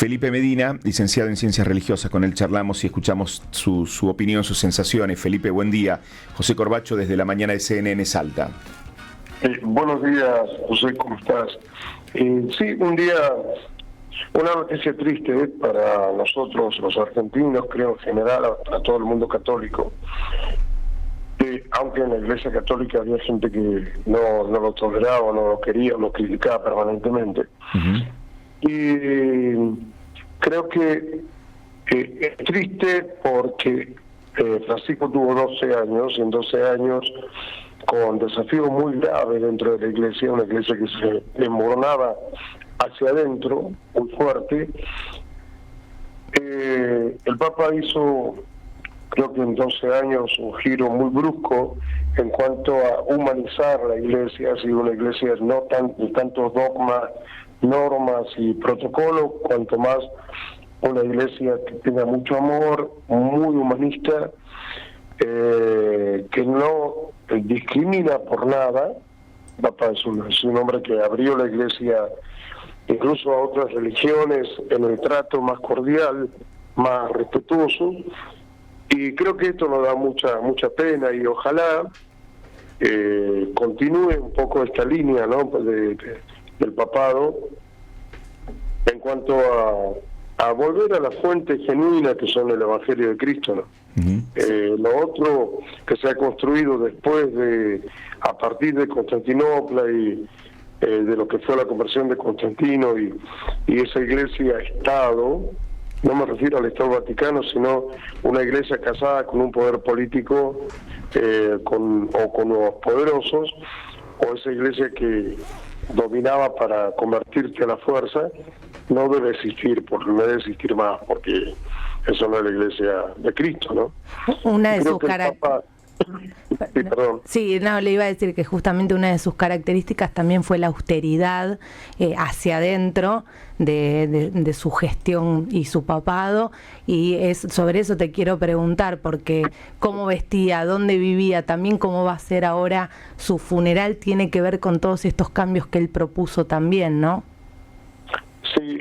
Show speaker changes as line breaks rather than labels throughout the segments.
Felipe Medina, licenciado en Ciencias Religiosas. Con él charlamos y escuchamos su opinión, sus sensaciones. Felipe, buen día. José Corbacho desde la mañana de CNN Salta.
Buenos días, José, ¿cómo estás? Sí, un día, una noticia triste para nosotros los argentinos, creo en general, a todo el mundo católico. Aunque en la Iglesia Católica había gente que no lo toleraba, no lo quería, lo criticaba permanentemente. Y creo que es triste porque Francisco tuvo 12 años, y en 12 años con desafíos muy graves dentro de la Iglesia, una Iglesia que se desmoronaba hacia adentro, muy fuerte. El Papa hizo, creo que en 12 años, un giro muy brusco en cuanto a humanizar la Iglesia, así una Iglesia no tantos dogmas, normas y protocolos, cuanto más una Iglesia que tenga mucho amor, muy humanista, que no discrimina por nada. Papa es un hombre que abrió la Iglesia incluso a otras religiones en el trato más cordial, más respetuoso, y creo que esto nos da mucha pena, y ojalá continúe un poco esta línea, ¿no?, del papado en cuento a volver a la fuente genuina que son el Evangelio de Cristo, ¿no? Lo otro que se ha construido después a partir de Constantinopla y de lo que fue la conversión de Constantino y esa iglesia-estado, no me refiero al Estado Vaticano, sino una iglesia casada con un poder político, con los poderosos, o esa iglesia que dominaba para convertirse a la fuerza, no debe existir más, porque eso no es la iglesia de Cristo, ¿no?
Una de
Creo
sus
que el Papa... Sí, perdón.
Sí, no, le iba a decir que justamente una de sus características también fue la austeridad hacia adentro de su gestión y su papado, y sobre eso te quiero preguntar, porque cómo vestía, dónde vivía, también cómo va a ser ahora su funeral, tiene que ver con todos estos cambios que él propuso también, ¿no?
Sí,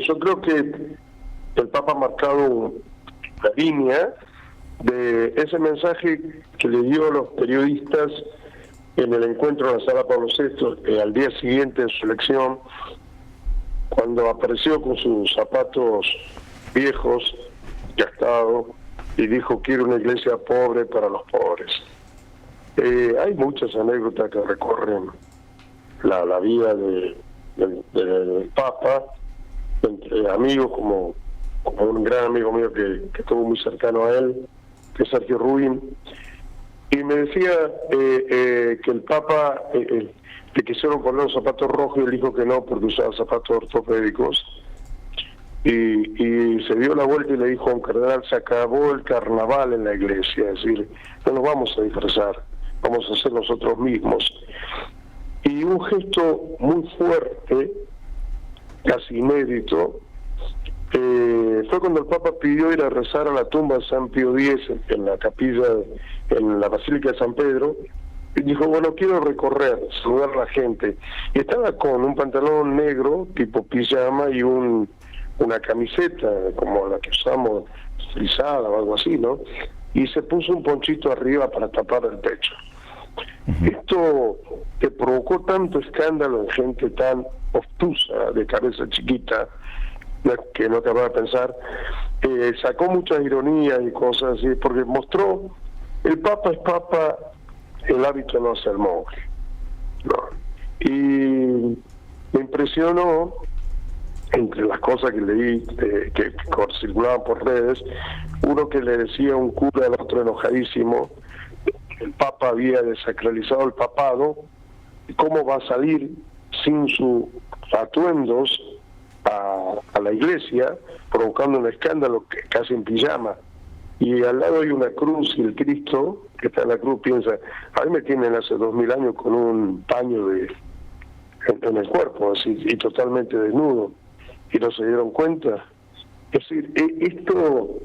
yo creo que el Papa ha marcado la línea de ese mensaje que le dio a los periodistas en el encuentro en la Sala Pablo VI, al día siguiente de su elección, cuando apareció con sus zapatos viejos, gastados, y dijo: quiero una iglesia pobre para los pobres. Hay muchas anécdotas que recorren la vida del Papa, entre amigos, como un gran amigo mío que estuvo muy cercano a él, que es Sergio Rubin, y me decía que el Papa le quisieron poner los zapatos rojos y él dijo que no, porque usaba zapatos ortopédicos, y se dio la vuelta y le dijo a un cardenal: se acabó el carnaval en la iglesia, es decir, no nos vamos a disfrazar, vamos a ser nosotros mismos. Y un gesto muy fuerte, casi inédito, fue cuando el Papa pidió ir a rezar a la tumba de San Pío X en la capilla, en la Basílica de San Pedro, y dijo: bueno, quiero recorrer, saludar a la gente. Y estaba con un pantalón negro, tipo pijama, y una camiseta, como la que usamos, frisada o algo así, ¿no? Y se puso un ponchito arriba para tapar el pecho. Esto que provocó tanto escándalo en gente tan obtusa, de cabeza chiquita, que no te va a pensar, sacó muchas ironías y cosas así, porque mostró: el Papa es Papa, el hábito no hace el monje, ¿no? Y me impresionó, entre las cosas que leí, que circulaban por redes, uno que le decía a un cura al otro enojadísimo: el Papa había desacralizado el papado, y cómo va a salir sin sus atuendos a la iglesia, provocando un escándalo, que casi en pijama, y al lado hay una cruz, y el Cristo que está en la cruz piensa: a mí me tienen hace 2000 años con un paño en el cuerpo, así, y totalmente desnudo, y no se dieron cuenta. Es decir, esto,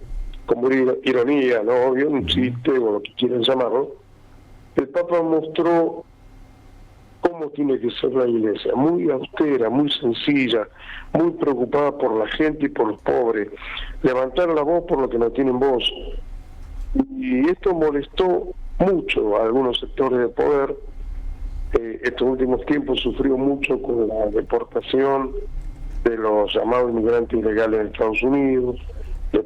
como ironía, ¿no?, obvio, un chiste o lo que quieran llamarlo, el Papa mostró cómo tiene que ser la iglesia, muy austera, muy sencilla, muy preocupada por la gente y por los pobres, levantar la voz por lo que no tienen voz. Y esto molestó mucho a algunos sectores de poder. Estos últimos tiempos sufrió mucho con la deportación de los llamados inmigrantes ilegales en Estados Unidos. Le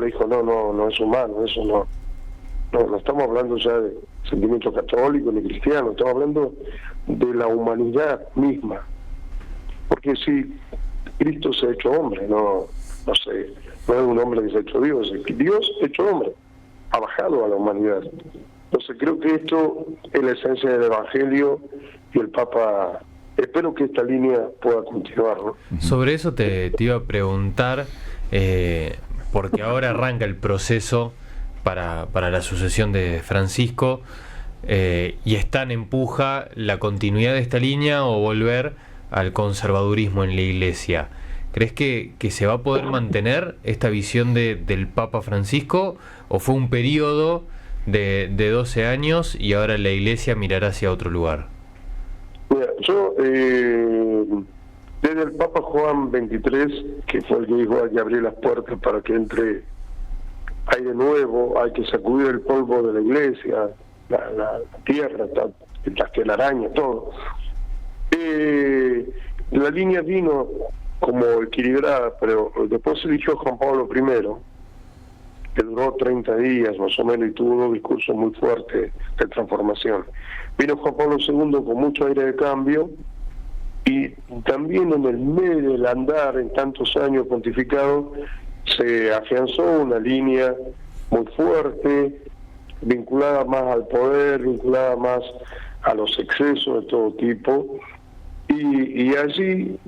dijo, no es humano, eso no estamos hablando ya de sentimiento católico ni cristiano, estamos hablando de la humanidad misma. Porque si Cristo se ha hecho hombre, no es un hombre que se ha hecho Dios, es que Dios hecho hombre, ha bajado a la humanidad. Entonces creo que esto es la esencia del Evangelio y el Papa, espero que esta línea pueda continuar, ¿no?
Sobre eso te iba a preguntar, porque ahora arranca el proceso para la sucesión de Francisco, y están en puja la continuidad de esta línea o volver al conservadurismo en la Iglesia. ¿Crees que se va a poder mantener esta visión del Papa Francisco, o fue un periodo de 12 años y ahora la Iglesia mirará hacia otro lugar?
Mira, yo desde el Papa Juan XXIII, que fue el que dijo hay que abrir las puertas para que entre aire nuevo, hay que sacudir el polvo de la Iglesia, la tierra, las telarañas, todo. La línea vino como equilibrada, pero después se eligió Juan Pablo I, que duró 30 días más o menos y tuvo un discurso muy fuerte de transformación. Vino Juan Pablo II con mucho aire de cambio, y también en el medio del andar en tantos años pontificado se afianzó una línea muy fuerte, vinculada más al poder, vinculada más a los excesos de todo tipo, y allí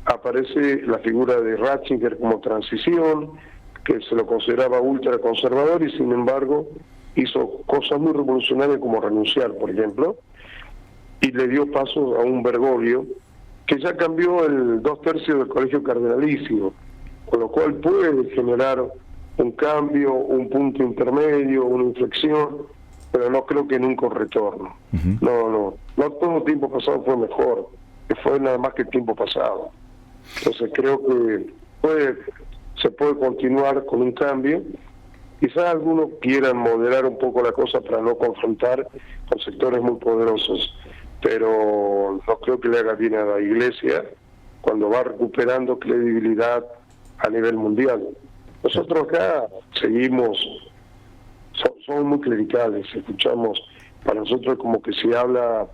aparece la figura de Ratzinger como transición, que se lo consideraba ultraconservador y sin embargo hizo cosas muy revolucionarias como renunciar, por ejemplo, y le dio paso a un Bergoglio que ya cambió el 2/3 del colegio cardenalicio, con lo cual puede generar un cambio, un punto intermedio, una inflexión, pero no creo que nunca un retorno. No todo el tiempo pasado fue mejor, fue nada más que el tiempo pasado. Entonces creo que se puede continuar con un cambio. Quizás algunos quieran moderar un poco la cosa para no confrontar con sectores muy poderosos, pero no creo que le haga bien a la Iglesia cuando va recuperando credibilidad a nivel mundial. Nosotros acá seguimos, somos muy clericales, escuchamos, para nosotros como que si habla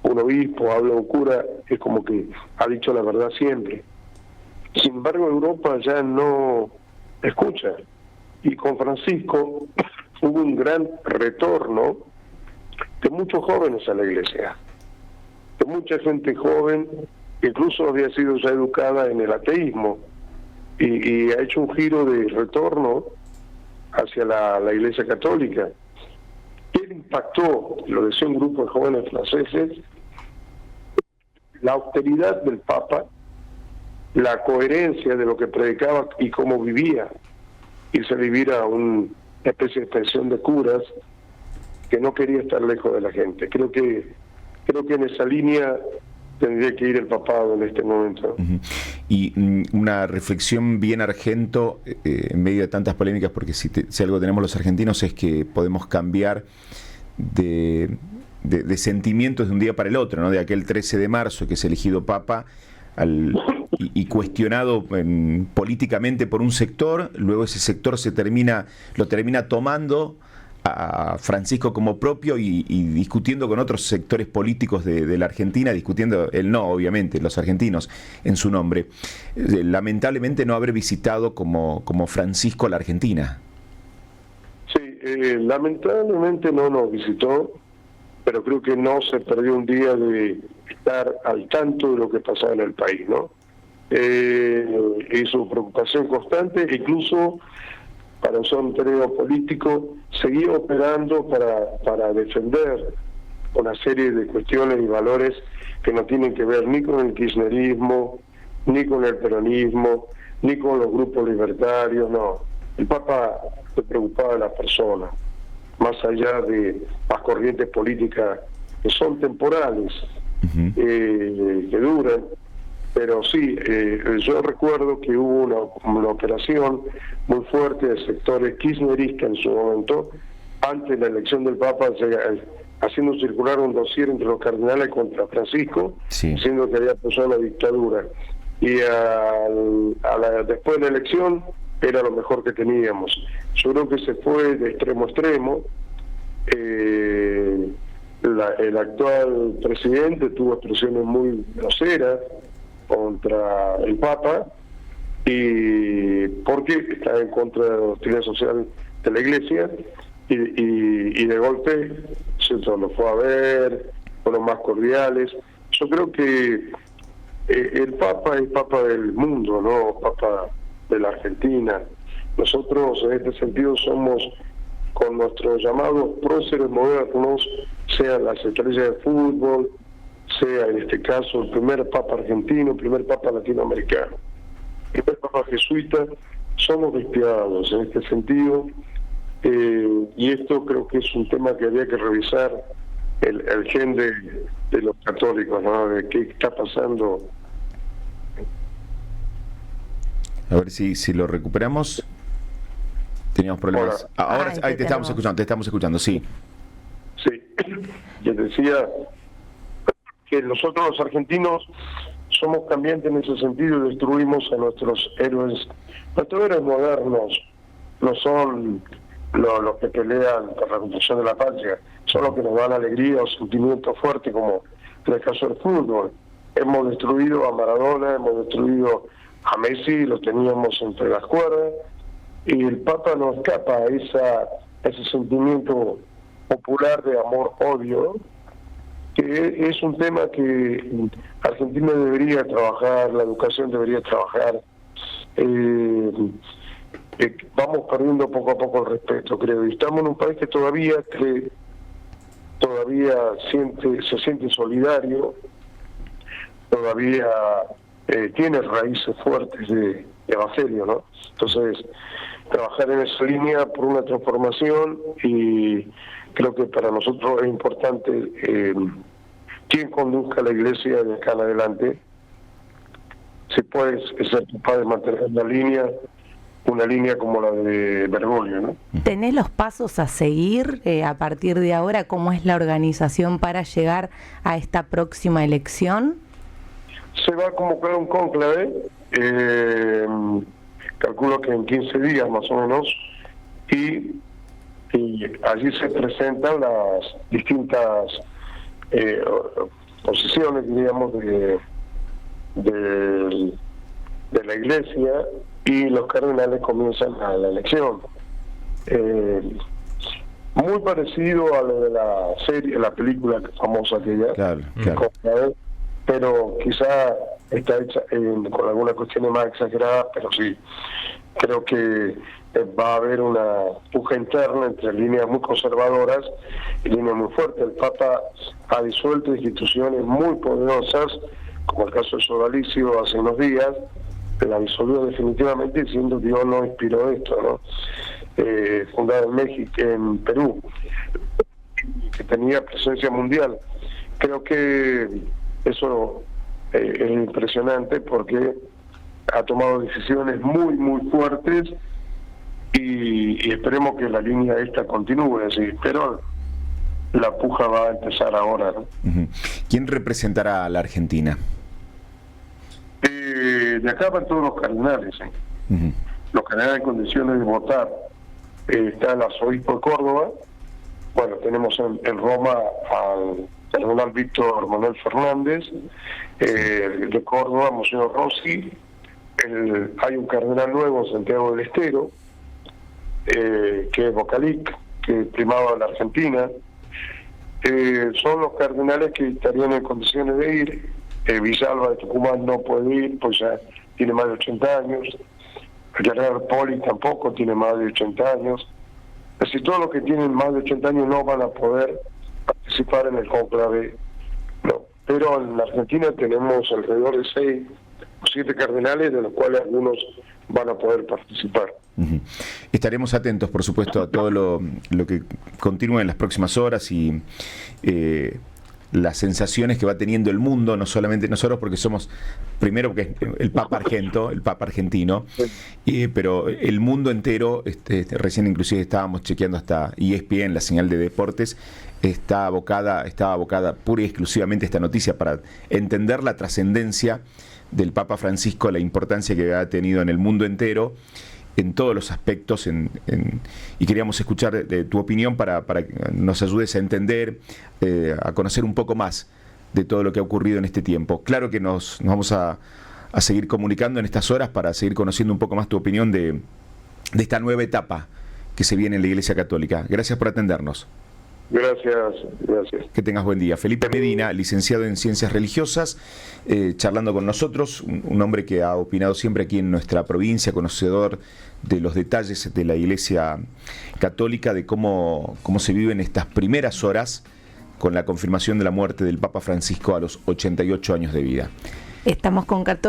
un obispo, habla un cura, es como que ha dicho la verdad siempre. Sin embargo, Europa ya no escucha. Y con Francisco hubo un gran retorno de muchos jóvenes a la Iglesia, de mucha gente joven, que incluso había sido ya educada en el ateísmo, y ha hecho un giro de retorno hacia la Iglesia Católica. ¿Qué le impactó? Lo decía un grupo de jóvenes franceses, la austeridad del Papa, la coherencia de lo que predicaba y cómo vivía, irse a vivir a una especie de pensión de curas, que no quería estar lejos de la gente. Creo que en esa línea tendría que ir el papado en este momento.
Y una reflexión bien argento en medio de tantas polémicas, porque si algo tenemos los argentinos es que podemos cambiar de sentimientos de un día para el otro, ¿no? De aquel 13 de marzo que es elegido papa y cuestionado políticamente por un sector, luego ese sector lo termina tomando a Francisco como propio y discutiendo con otros sectores políticos de la Argentina, discutiendo, él no, obviamente, los argentinos, en su nombre. Lamentablemente no haber visitado como Francisco la Argentina.
Sí, lamentablemente no nos visitó, pero creo que no se perdió un día de estar al tanto de lo que pasaba en el país, ¿no? Y su preocupación constante, incluso para usar un término político, seguía operando para defender una serie de cuestiones y valores que no tienen que ver ni con el kirchnerismo, ni con el peronismo, ni con los grupos libertarios, no. El Papa se preocupaba de la persona, más allá de las corrientes políticas que son temporales, que duran. Pero sí, yo recuerdo que hubo una operación muy fuerte de sectores kirchneristas en su momento, antes de la elección del Papa, haciendo circular un dossier entre los cardenales contra Francisco, diciendo que había apoyado la dictadura. Y después de la elección era lo mejor que teníamos. Yo creo que se fue de extremo a extremo. El actual presidente tuvo expresiones muy groseras contra el Papa, y porque está en contra de la doctrina social de la Iglesia, y de golpe se lo fue a ver, fueron más cordiales. Yo creo que el Papa es Papa del mundo, no Papa de la Argentina. Nosotros en este sentido somos, con nuestros llamados próceres modernos, sean las estrellas de fútbol, sea en este caso el primer Papa argentino, el primer Papa latinoamericano, el primer Papa jesuita, somos despiadados en este sentido, y esto creo que es un tema que había que revisar el gen de los católicos, ¿no? De qué está pasando.
A ver si lo recuperamos. Teníamos problemas. Ahora te estamos escuchando, sí.
Sí, yo decía que nosotros los argentinos somos cambiantes en ese sentido y destruimos a nuestros héroes. Nuestros héroes modernos no son los que pelean por la construcción de la patria, son los que nos dan alegría o sentimientos fuertes, como en el caso del fútbol. Hemos destruido a Maradona, hemos destruido a Messi, lo teníamos entre las cuerdas, y el Papa no escapa a ese sentimiento popular de amor-odio, que es un tema que Argentina debería trabajar, la educación debería trabajar. Vamos perdiendo poco a poco el respeto, creo, y estamos en un país que todavía se siente solidario, todavía tiene raíces fuertes de evangelio, ¿no? Entonces, trabajar en esa línea por una transformación, y creo que para nosotros es importante quien conduzca la Iglesia de acá en adelante, si puedes ser capaz de mantener una línea como la de Bergoglio, ¿no?
¿Tenés los pasos a seguir a partir de ahora? ¿Cómo es la organización para llegar a esta próxima elección?
Se va a convocar un cónclave, calculo que en 15 días más o menos, y allí se presentan las distintas posiciones, digamos, de la Iglesia, y los cardenales comienzan a la elección. Muy parecido a lo de la serie, la película famosa aquella, claro. Pero quizá está hecha con algunas cuestiones más exageradas, pero sí, creo que va a haber una puja interna entre líneas muy conservadoras y líneas muy fuertes. El Papa ha disuelto instituciones muy poderosas, como el caso de Sodalicio hace unos días, la disolvió definitivamente diciendo que Dios no inspiró esto, ¿no? Fundado en México, en Perú, que tenía presencia mundial. Creo que eso es impresionante, porque ha tomado decisiones muy, muy fuertes, y esperemos que la línea esta continúe así, pero la puja va a empezar ahora, ¿no?
¿Quién representará a la Argentina?
De acá van todos los cardenales, los cardenales en condiciones de votar. Está el arzobispo de Córdoba, bueno, tenemos en Roma al cardenal Víctor Manuel Fernández, de Córdoba, Monseñor Rossi, hay un cardenal nuevo, Santiago del Estero, que es vocalic, que primaba en la Argentina. Son los cardenales que estarían en condiciones de ir. Villalba de Tucumán no puede ir, pues ya tiene más de 80 años. El cardenal Poli tampoco tiene más de 80 años. Es decir, todos los que tienen más de 80 años no van a poder participar en el cónclave. No. Pero en la Argentina tenemos alrededor de 6 o 7 cardenales, de los cuales algunos van a poder participar.
Estaremos atentos, por supuesto, a todo lo que continúe en las próximas horas, y las sensaciones que va teniendo el mundo, no solamente nosotros, porque somos, primero porque es el Papa argentino, pero el mundo entero, recién inclusive estábamos chequeando hasta ESPN, la señal de deportes, estaba abocada pura y exclusivamente a esta noticia para entender la trascendencia del Papa Francisco, la importancia que ha tenido en el mundo entero, en todos los aspectos, y queríamos escuchar tu opinión para que nos ayudes a entender, a conocer un poco más de todo lo que ha ocurrido en este tiempo. Claro que nos vamos a seguir comunicando en estas horas para seguir conociendo un poco más tu opinión de esta nueva etapa que se viene en la Iglesia Católica. Gracias por atendernos.
Gracias.
Que tengas buen día. Felipe Medina, licenciado en Ciencias Religiosas, charlando con nosotros, un hombre que ha opinado siempre aquí en nuestra provincia, conocedor de los detalles de la Iglesia Católica, de cómo se viven estas primeras horas con la confirmación de la muerte del Papa Francisco a los 88 años de vida.
Estamos con 14